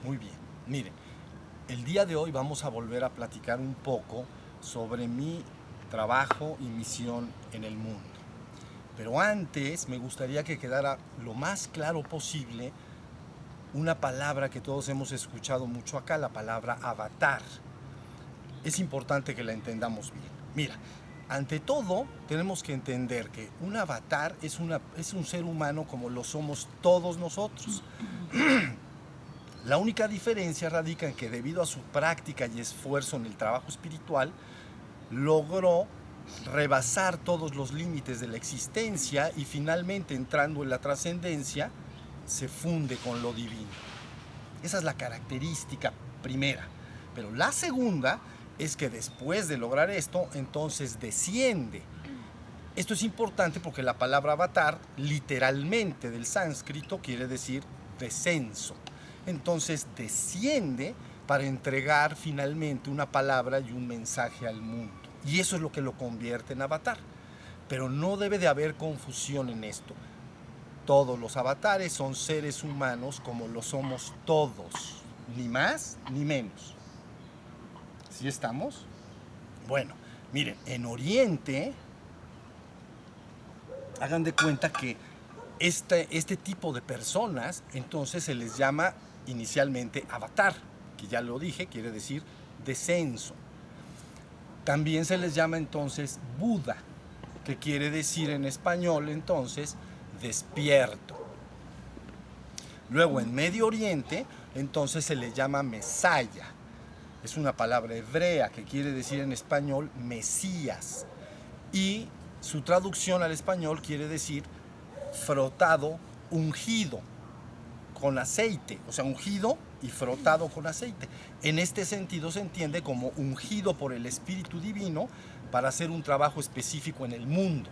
Muy bien. Miren, el día de hoy vamos a volver a platicar un poco sobre mi trabajo y misión en el mundo. Pero antes me gustaría que quedara lo más claro posible una palabra que todos hemos escuchado mucho acá, la palabra avatar. Es importante que la entendamos bien. Mira, ante todo tenemos que entender que un avatar es un ser humano como lo somos todos nosotros. La única diferencia radica en que debido a su práctica y esfuerzo en el trabajo espiritual, logró rebasar todos los límites de la existencia y finalmente, entrando en la trascendencia, se funde con lo divino. Esa es la característica primera. Pero la segunda es que después de lograr esto, entonces desciende. Esto es importante porque la palabra avatar, literalmente del sánscrito, quiere decir descenso. Entonces desciende para entregar finalmente una palabra y un mensaje al mundo. Y eso es lo que lo convierte en avatar. Pero no debe de haber confusión en esto. Todos los avatares son seres humanos como lo somos todos, ni más ni menos. ¿Sí estamos? Bueno, miren, en Oriente, hagan de cuenta que este tipo de personas, entonces se les llama inicialmente avatar, que ya lo dije, quiere decir descenso. También se les llama entonces Buda, que quiere decir en español entonces despierto. Luego en Medio Oriente, entonces se le llama Mesaya. Es una palabra hebrea que quiere decir en español Mesías. Y su traducción al español quiere decir frotado, ungido con aceite. O sea, ungido y frotado con aceite. En este sentido se entiende como ungido por el Espíritu Divino para hacer un trabajo específico en el mundo.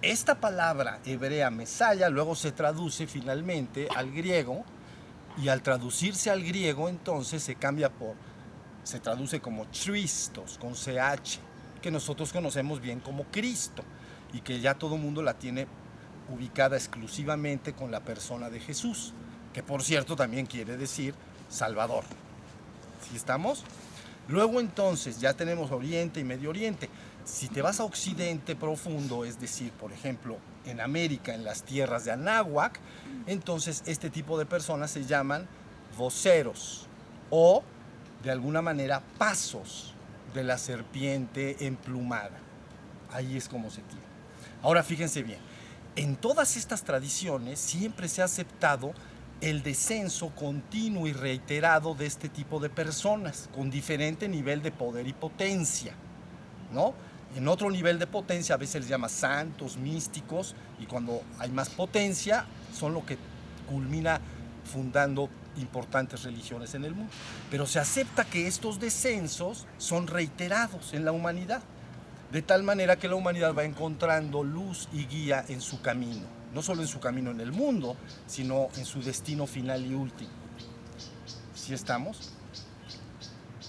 Esta palabra hebrea Mesaya luego se traduce finalmente al griego, y al traducirse al griego entonces se traduce como Christos, con CH, que nosotros conocemos bien como Cristo, y que ya todo el mundo la tiene ubicada exclusivamente con la persona de Jesús, que por cierto también quiere decir Salvador. ¿Sí estamos? Luego entonces ya tenemos Oriente y Medio Oriente. Si te vas a Occidente profundo, es decir, por ejemplo, en América, en las tierras de Anáhuac, entonces este tipo de personas se llaman voceros o, de alguna manera, pasos de la serpiente emplumada. Ahí es como se tiene. Ahora fíjense bien, en todas estas tradiciones siempre se ha aceptado el descenso continuo y reiterado de este tipo de personas, con diferente nivel de poder y potencia, ¿no? En otro nivel de potencia a veces les llama santos, místicos, y cuando hay más potencia son lo que culmina fundando importantes religiones en el mundo. Pero se acepta que estos descensos son reiterados en la humanidad, de tal manera que la humanidad va encontrando luz y guía en su camino, no solo en su camino en el mundo, sino en su destino final y último. ¿Sí estamos?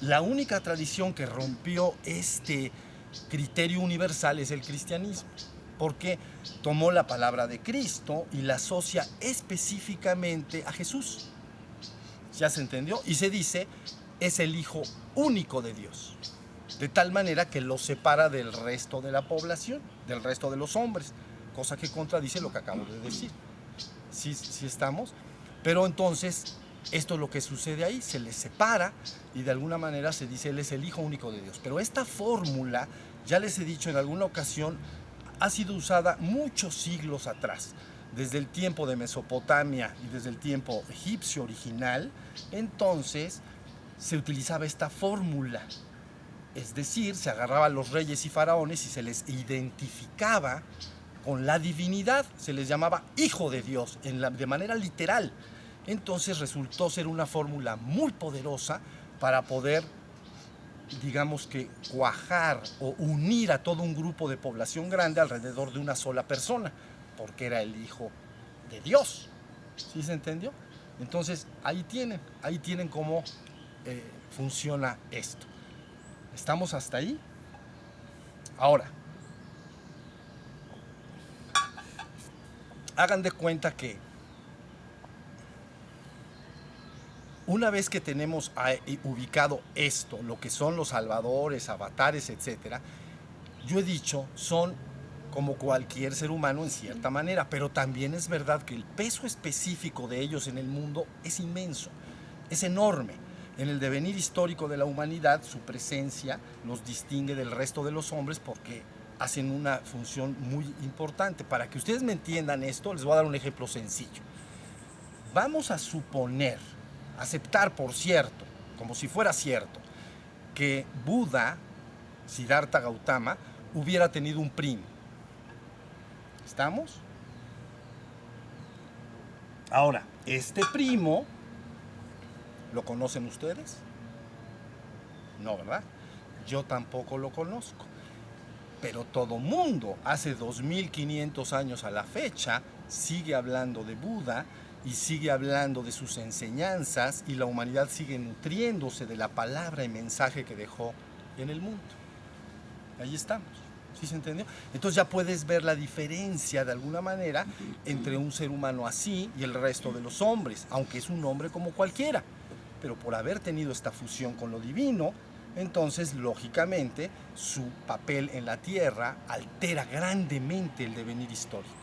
La única tradición que rompió este criterio universal es el cristianismo, porque tomó la palabra de Cristo y la asocia específicamente a Jesús. ¿Ya se entendió? Y se dice, es el Hijo único de Dios, de tal manera que lo separa del resto de la población, del resto de los hombres, cosa que contradice lo que acabo de decir. ¿Sí estamos? Pero entonces, esto es lo que sucede ahí, se les separa y de alguna manera se dice, Él es el Hijo único de Dios. Pero esta fórmula, ya les he dicho en alguna ocasión, ha sido usada muchos siglos atrás, desde el tiempo de Mesopotamia y desde el tiempo egipcio original. Entonces se utilizaba esta fórmula, es decir, se agarraba a los reyes y faraones y se les identificaba con la divinidad, se les llamaba hijo de Dios de manera literal. Entonces resultó ser una fórmula muy poderosa para poder, digamos que, cuajar o unir a todo un grupo de población grande alrededor de una sola persona, porque era el Hijo de Dios. ¿Sí se entendió? Entonces ahí tienen cómo funciona esto. ¿Estamos hasta ahí? Ahora, hagan de cuenta que Una vez que tenemos ubicado esto, lo que son los salvadores, avatares, etcétera, yo he dicho, son como cualquier ser humano en cierta manera, pero también es verdad que el peso específico de ellos en el mundo es inmenso, es enorme. En el devenir histórico de la humanidad, su presencia los distingue del resto de los hombres porque hacen una función muy importante. Para que ustedes me entiendan esto, les voy a dar un ejemplo sencillo. Vamos a suponer, aceptar por cierto, como si fuera cierto, que Buda, Siddhartha Gautama, hubiera tenido un primo. ¿Estamos? Ahora, este primo, ¿lo conocen ustedes? No, ¿verdad? Yo tampoco lo conozco. Pero todo mundo, hace 2500 años a la fecha, sigue hablando de Buda y sigue hablando de sus enseñanzas, y la humanidad sigue nutriéndose de la palabra y mensaje que dejó en el mundo. Ahí estamos. ¿Sí se entendió? Entonces ya puedes ver la diferencia de alguna manera entre un ser humano así y el resto de los hombres, aunque es un hombre como cualquiera. Pero por haber tenido esta fusión con lo divino, entonces lógicamente su papel en la tierra altera grandemente el devenir histórico.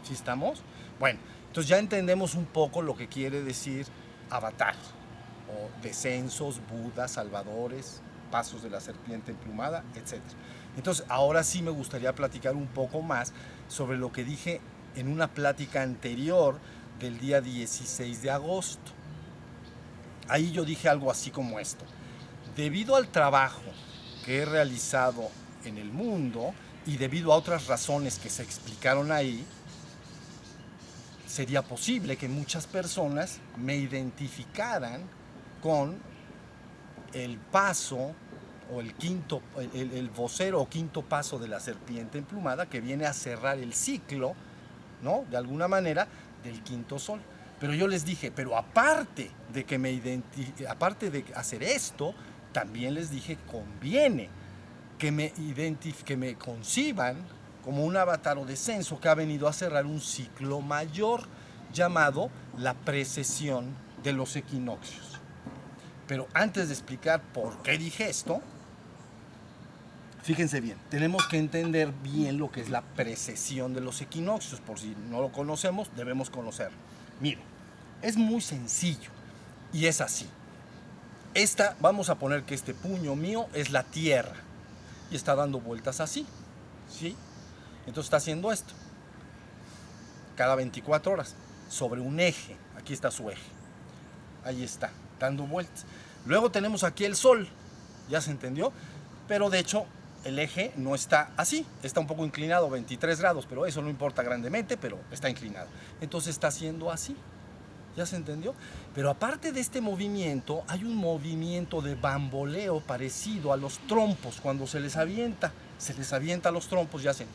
¿Sí estamos? Bueno, entonces ya entendemos un poco lo que quiere decir avatar, o descensos, Budas, salvadores, pasos de la serpiente emplumada, etc. Entonces, ahora sí me gustaría platicar un poco más sobre lo que dije en una plática anterior del día 16 de agosto. Ahí yo dije algo así como esto. Debido al trabajo que he realizado en el mundo y debido a otras razones que se explicaron ahí, sería posible que muchas personas me identificaran con el paso o el vocero o quinto paso de la serpiente emplumada, que viene a cerrar el ciclo, ¿no? De alguna manera, del quinto sol. Pero yo les dije, pero aparte de hacer esto, también les dije, conviene que me conciban como un avatar o descenso que ha venido a cerrar un ciclo mayor llamado la precesión de los equinoccios. Pero antes de explicar por qué dije esto, fíjense bien, tenemos que entender bien lo que es la precesión de los equinoccios. Por si no lo conocemos, debemos conocerlo. Miren, es muy sencillo y es así. Vamos a poner que este puño mío es la Tierra y está dando vueltas así, ¿sí? Entonces está haciendo esto cada 24 horas sobre un eje. Aquí está su eje. Ahí está, dando vueltas. Luego tenemos aquí el Sol, ¿ya se entendió? Pero de hecho el eje no está así, está un poco inclinado, 23 grados, pero eso no importa grandemente, pero está inclinado. Entonces está haciendo así, ¿ya se entendió? Pero aparte de este movimiento, hay un movimiento de bamboleo parecido a los trompos cuando se les avienta los trompos y hacen...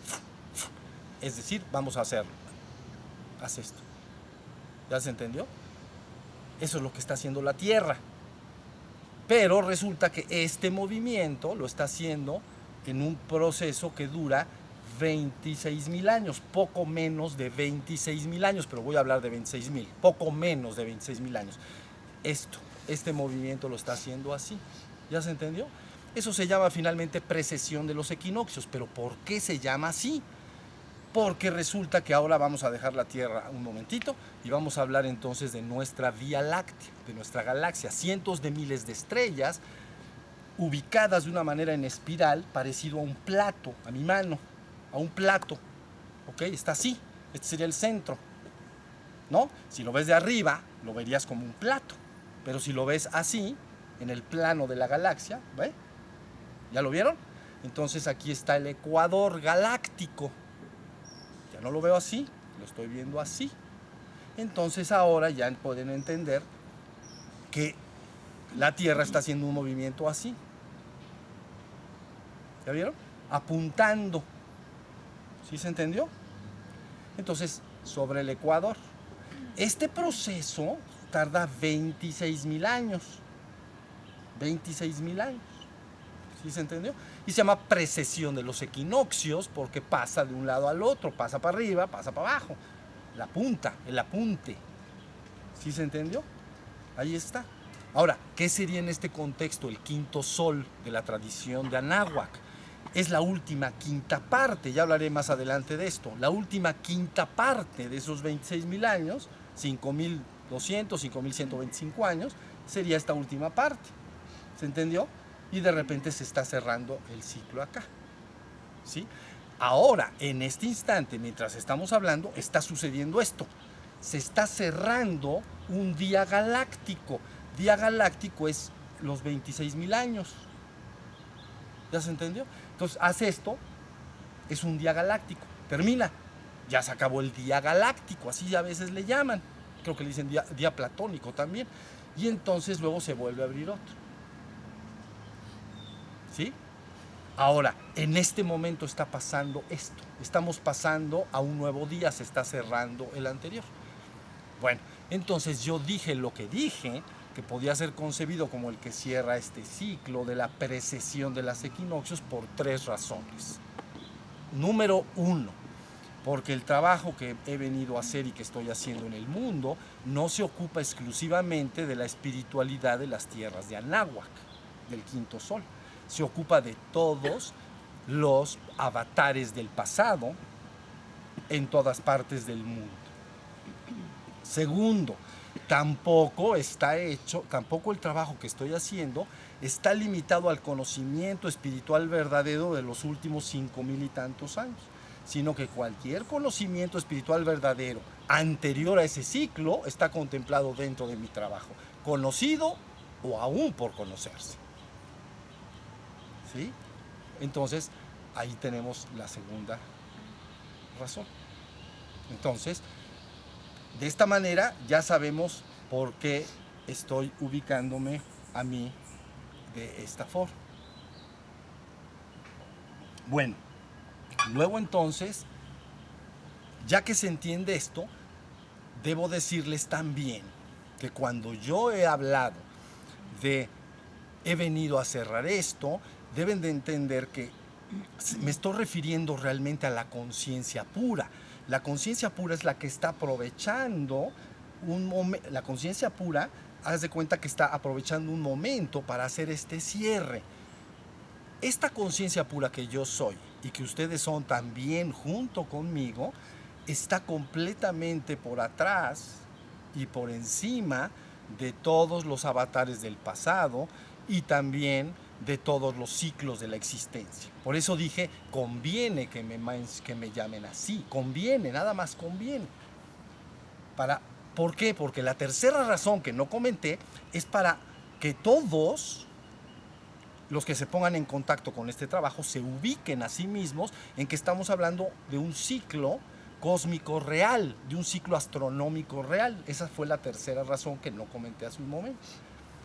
Es decir, vamos a hacerlo. Haz esto. ¿Ya se entendió? Eso es lo que está haciendo la Tierra. Pero resulta que este movimiento lo está haciendo en un proceso que dura 26,000 años, poco menos de 26,000 años, pero voy a hablar de 26,000, poco menos de 26,000 años. Este movimiento lo está haciendo así. ¿Ya se entendió? Eso se llama finalmente precesión de los equinoccios. ¿Pero por qué se llama así? Porque resulta que ahora vamos a dejar la Tierra un momentito y vamos a hablar entonces de nuestra Vía Láctea, de nuestra galaxia. Cientos de miles de estrellas ubicadas de una manera en espiral, parecido a un plato, a mi mano, a un plato. ¿Ok? Está así. Este sería el centro, ¿no? Si lo ves de arriba, lo verías como un plato. Pero si lo ves así, en el plano de la galaxia, ¿ve? ¿Ya lo vieron? Entonces aquí está el ecuador galáctico. No lo veo así, lo estoy viendo así. Entonces ahora ya pueden entender que la Tierra está haciendo un movimiento así. ¿Ya vieron? Apuntando. ¿Sí se entendió? Entonces, sobre el ecuador. Este proceso tarda 26,000 años. 26,000 años. ¿Sí se entendió? Y se llama precesión de los equinoccios porque pasa de un lado al otro, pasa para arriba, pasa para abajo. La punta, el apunte. ¿Sí se entendió? Ahí está. Ahora, ¿qué sería en este contexto el quinto sol de la tradición de Anáhuac? Es la última quinta parte, ya hablaré más adelante de esto, la última quinta parte de esos 26.000 años, 5.200, 5.125 años, sería esta última parte. ¿Se entendió? Y de repente se está cerrando el ciclo acá. ¿Sí? Ahora, en este instante, mientras estamos hablando, está sucediendo esto. Se está cerrando un día galáctico. Día galáctico es los 26.000 años. ¿Ya se entendió? Entonces, hace esto, es un día galáctico. Termina. Ya se acabó el día galáctico, así a veces le llaman. Creo que le dicen día platónico también. Y entonces luego se vuelve a abrir otro. ¿Sí? Ahora, en este momento está pasando esto. Estamos pasando a un nuevo día, se está cerrando el anterior. Bueno, entonces yo dije lo que dije, que podía ser concebido como el que cierra este ciclo de la precesión de los equinoccios por 3 razones. Número 1, porque el trabajo que he venido a hacer y que estoy haciendo en el mundo no se ocupa exclusivamente de la espiritualidad de las tierras de Anáhuac, del quinto sol. Se ocupa de todos los avatares del pasado en todas partes del mundo. Segundo, tampoco el trabajo que estoy haciendo está limitado al conocimiento espiritual verdadero de los últimos 5.000 y tantos años, sino que cualquier conocimiento espiritual verdadero anterior a ese ciclo está contemplado dentro de mi trabajo, conocido o aún por conocerse. ¿Sí? Entonces, ahí tenemos la segunda razón. Entonces, de esta manera ya sabemos por qué estoy ubicándome a mí de esta forma. Bueno, luego entonces, ya que se entiende esto, debo decirles también que cuando yo he hablado de he venido a cerrar esto, deben de entender que me estoy refiriendo realmente a la conciencia pura. La conciencia pura es la que está aprovechando un momento. La conciencia pura, haz de cuenta que está aprovechando un momento para hacer este cierre. Esta conciencia pura que yo soy y que ustedes son también junto conmigo, está completamente por atrás y por encima de todos los avatares del pasado y también de todos los ciclos de la existencia. Por eso dije, conviene que me llamen así, conviene, nada más conviene. ¿Por qué? Porque la tercera razón que no comenté es para que todos los que se pongan en contacto con este trabajo se ubiquen a sí mismos en que estamos hablando de un ciclo cósmico real, de un ciclo astronómico real. Esa fue la tercera razón que no comenté hace un momento.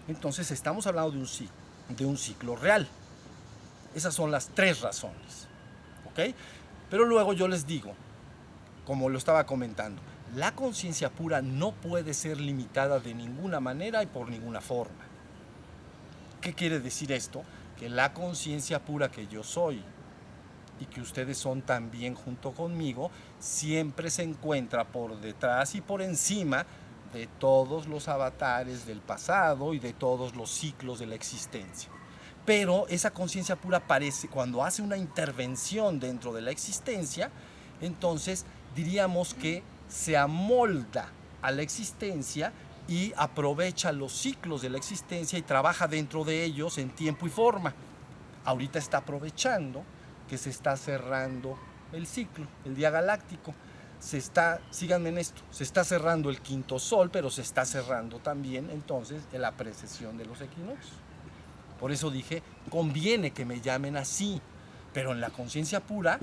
Entonces estamos hablando de un ciclo real. Esas son las 3 razones. ¿Ok? Pero luego yo les digo, como lo estaba comentando, la conciencia pura no puede ser limitada de ninguna manera y por ninguna forma. ¿Qué quiere decir esto? Que la conciencia pura que yo soy y que ustedes son también junto conmigo, siempre se encuentra por detrás y por encima de todos los avatares del pasado y de todos los ciclos de la existencia. Pero esa conciencia pura aparece cuando hace una intervención dentro de la existencia, entonces diríamos que se amolda a la existencia y aprovecha los ciclos de la existencia y trabaja dentro de ellos en tiempo y forma. Ahorita está aprovechando que se está cerrando el ciclo, el día galáctico. Síganme en esto, se está cerrando el quinto sol, pero se está cerrando también entonces la precesión de los equinoccios. Por eso dije, conviene que me llamen así, pero en la conciencia pura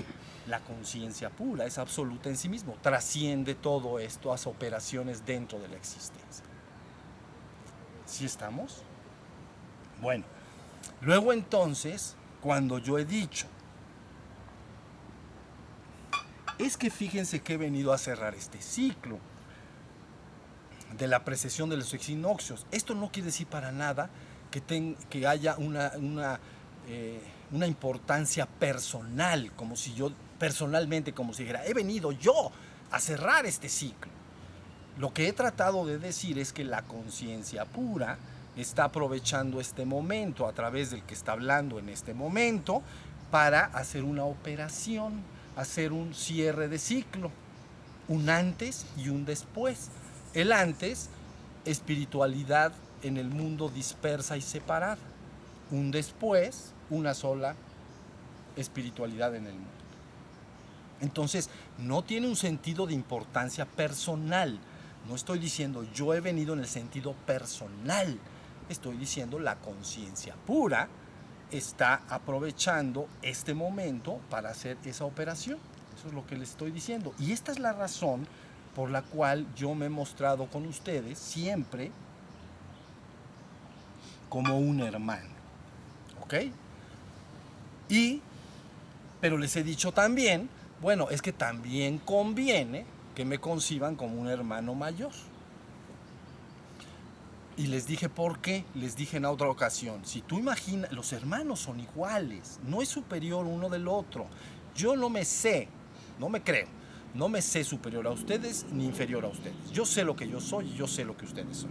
es absoluta en sí mismo, trasciende todo esto a operaciones dentro de la existencia. ¿Sí estamos? Bueno, luego entonces, cuando yo he dicho, es que fíjense que he venido a cerrar este ciclo de la precesión de los equinoccios. Esto no quiere decir para nada que haya una importancia personal, como si yo, personalmente, como si dijera, he venido yo a cerrar este ciclo. Lo que he tratado de decir es que la conciencia pura está aprovechando este momento a través del que está hablando en este momento para hacer una operación, hacer un cierre de ciclo, un antes y un después. El antes, espiritualidad en el mundo dispersa y separada. Un después, una sola espiritualidad en el mundo. Entonces, no tiene un sentido de importancia personal. No estoy diciendo yo he venido en el sentido personal. Estoy diciendo la conciencia pura está aprovechando este momento para hacer esa operación. Eso es lo que les estoy diciendo. Y esta es la razón por la cual yo me he mostrado con ustedes siempre como un hermano. ¿Ok? Pero les he dicho también, bueno, es que también conviene que me conciban como un hermano mayor. Y les dije por qué, les dije en otra ocasión, si tú imaginas, los hermanos son iguales, no es superior uno del otro. Yo no me sé, no me creo, no me sé superior a ustedes ni inferior a ustedes. Yo sé lo que yo soy y yo sé lo que ustedes son.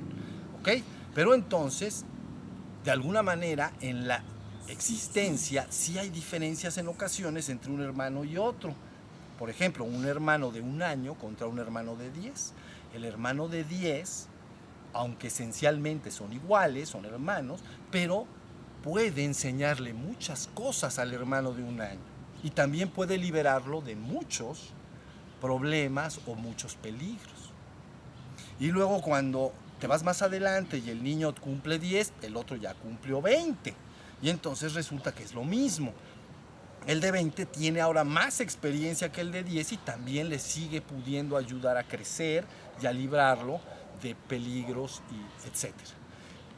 ¿Ok? Pero entonces, de alguna manera, en la existencia sí hay diferencias en ocasiones entre un hermano y otro. Por ejemplo, un hermano de 1 año contra un hermano de 10. El hermano de 10, aunque esencialmente son iguales, son hermanos, pero puede enseñarle muchas cosas al hermano de 1 año. Y también puede liberarlo de muchos problemas o muchos peligros. Y luego cuando te vas más adelante y el niño cumple 10, el otro ya cumplió 20. Y entonces resulta que es lo mismo. El de 20 tiene ahora más experiencia que el de 10 y también le sigue pudiendo ayudar a crecer y a librarlo de peligros y etcétera.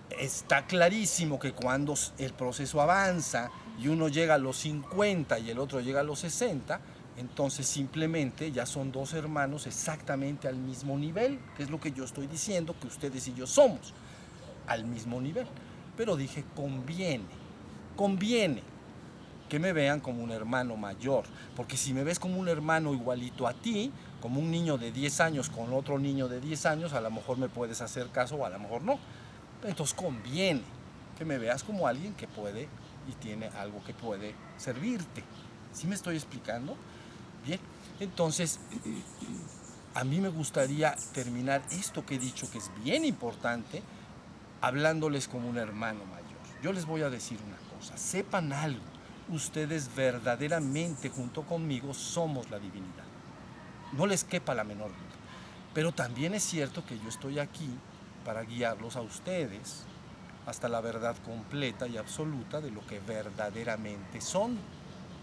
Está clarísimo que cuando el proceso avanza y uno llega a los 50 y el otro llega a los 60, entonces simplemente ya son dos hermanos exactamente al mismo nivel, que es lo que yo estoy diciendo que ustedes y yo somos, al mismo nivel. Pero dije, conviene que me vean como un hermano mayor, porque si me ves como un hermano igualito a ti, como un niño de 10 años con otro niño de 10 años, a lo mejor me puedes hacer caso o a lo mejor no. Entonces conviene que me veas como alguien que puede y tiene algo que puede servirte. ¿Sí me estoy explicando? Bien, entonces a mí me gustaría terminar esto que he dicho que es bien importante, hablándoles como un hermano mayor. Yo les voy a decir una cosa, sepan algo, ustedes verdaderamente junto conmigo somos la divinidad. No les quepa la menor duda. Pero también es cierto que yo estoy aquí para guiarlos a ustedes hasta la verdad completa y absoluta de lo que verdaderamente son,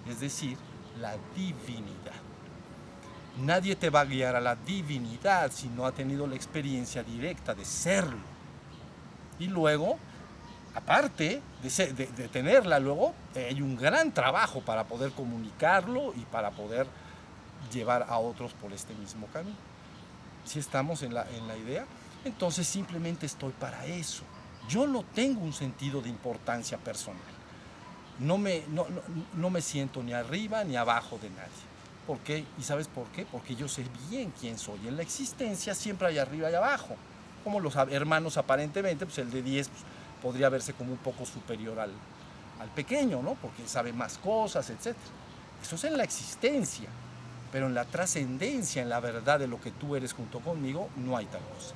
es decir, la divinidad. Nadie te va a guiar a la divinidad si no ha tenido la experiencia directa de serlo. Y luego, aparte de tenerla, luego hay un gran trabajo para poder comunicarlo y para poder llevar a otros por este mismo camino. Si estamos en la idea, entonces simplemente estoy para eso. Yo no tengo un sentido de importancia personal. No me siento ni arriba ni abajo de nadie. ¿Por qué? ¿Y sabes por qué? Porque yo sé bien quién soy. En la existencia siempre hay arriba y abajo. Como los hermanos aparentemente, pues el de 10 pues, podría verse como un poco superior al pequeño, ¿no? Porque sabe más cosas, etc. Eso es en la existencia. Pero en la trascendencia, en la verdad de lo que tú eres junto conmigo, no hay tal cosa.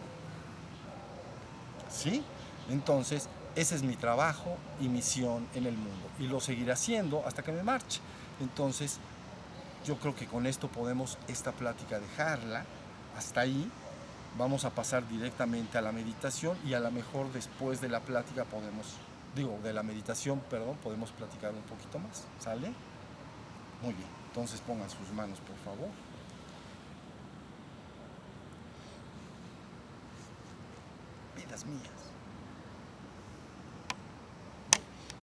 ¿Sí? Entonces, ese es mi trabajo y misión en el mundo. Y lo seguiré haciendo hasta que me marche. Entonces, yo creo que con esto podemos esta plática dejarla hasta ahí. Vamos a pasar directamente a la meditación y a lo mejor después de la plática de la meditación, podemos platicar un poquito más. ¿Sale? Muy bien. Entonces pongan sus manos, por favor. Vidas mías.